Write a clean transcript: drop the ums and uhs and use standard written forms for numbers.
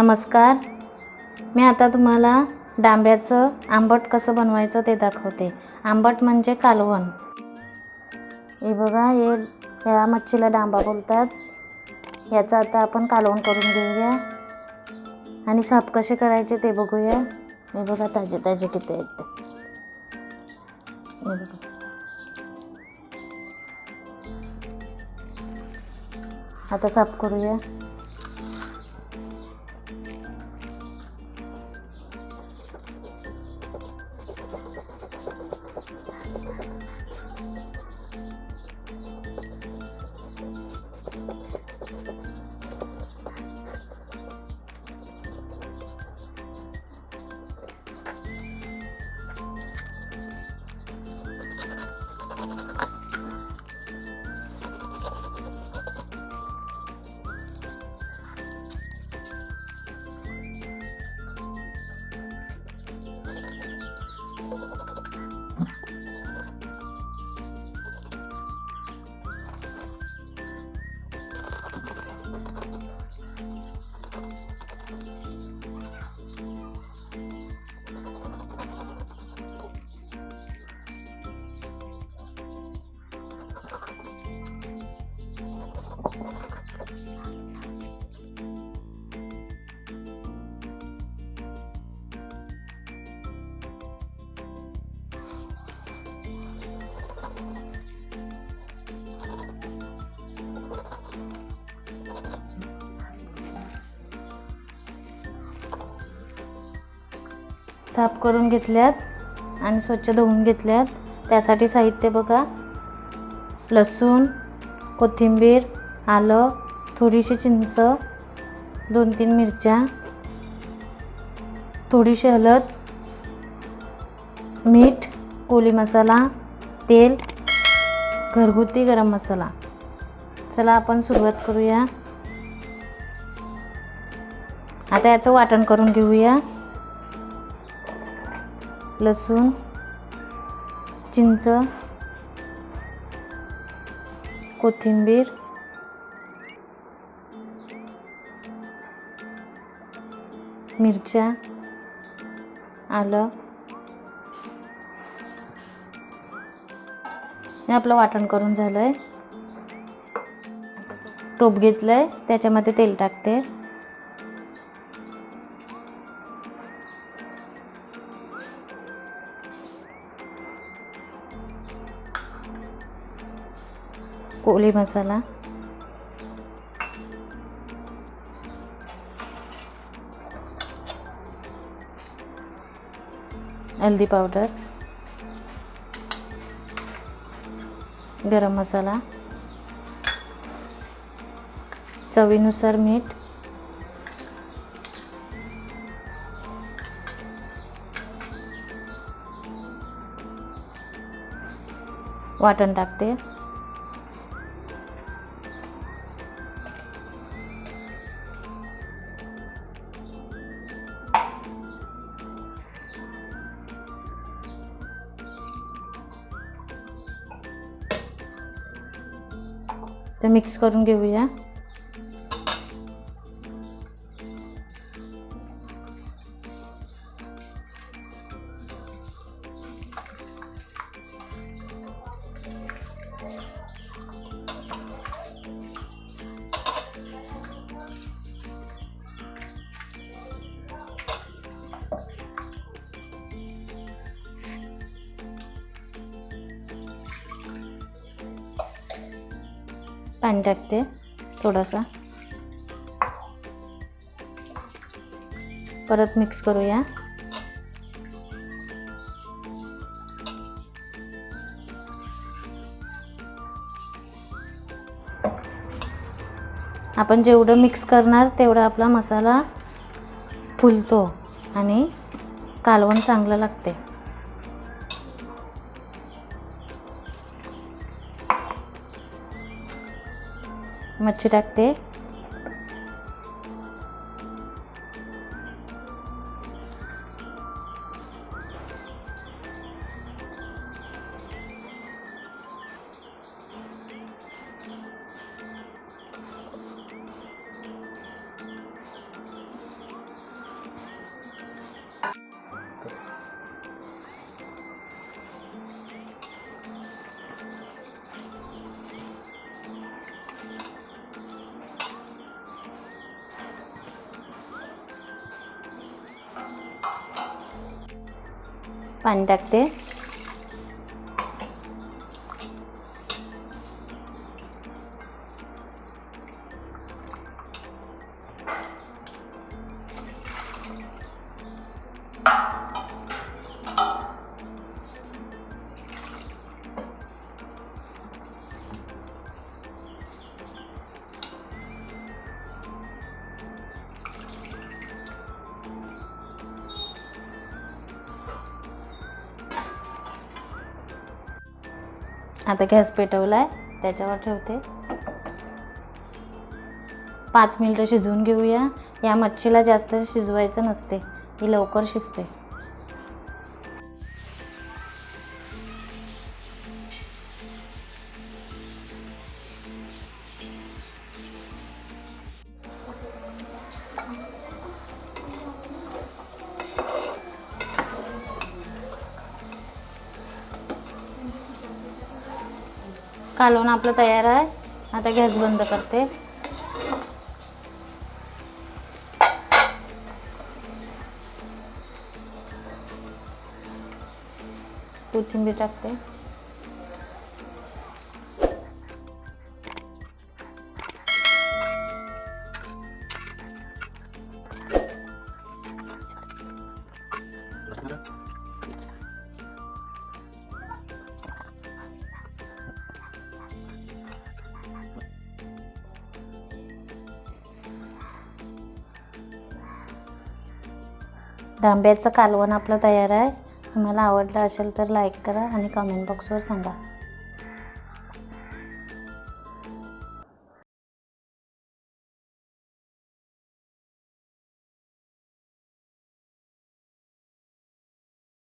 नमस्कार. मी आता तुम्हाला डांब्याचं आंबट कसं बनवायचं ते दाखवते. आंबट म्हणजे कालवण. हे बघा, ह्या मच्छीला डांबा बोलतात. याचं आता आपण कालवण करून घेऊया आणि साफ कसे करायचे ते बघूया. हे बघा, ताजे ताजे किती आहेत ते. हे बघा, आता साफ करूया. साफ करून घेतल्यात आणि स्वच्छ धुवून घेतल्यात. त्यासाठी साहित्य बघा: लसूण, कोथिंबीर, आलं, थोडीशी चिंच, 2-3 मिरच्या, थोडीशी हळद, मीठ, कोली मसाला, तेल, घरगुती गरम मसाला. चला आपण सुरुवात करूया. आता याचं वाटण करून घेऊया. लसूण, चिंच, कोथिंबीर, मिरच्या, आलं. हे आपलं वाटण करून झालंय. टोप घेतलंय, त्याच्यामध्ये तेल टाकते. कोली मसाला, हल्दी पावडर, गरम मसाला, चवीनुसार मीठ, वाटण टाकते. तर मिक्स करून घेऊया. पाणी टाकते थोडासा. परत मिक्स करूया. आपण जेवढं मिक्स करणार तेवढा आपला मसाला फुलतो आणि कालवण चांगलं लागते. मच्छी टाकते. पाणी टाकते. आता गॅस पेटवला आहे, त्याच्यावर ठेवते. 5 मिनिटं शिजवून घेऊया. या मच्छीला जास्त शिजवायचं नसते, ही लवकर शिजते. कालवण आपलं तयार आहे. आता गॅस बंद करते. कोथिंबीर टाकते. डांब्याचं कालवण आपलं तयार आहे. तुम्हाला आवडलं असेल तर लाईक करा आणि कमेंट बॉक्सवर सांगा.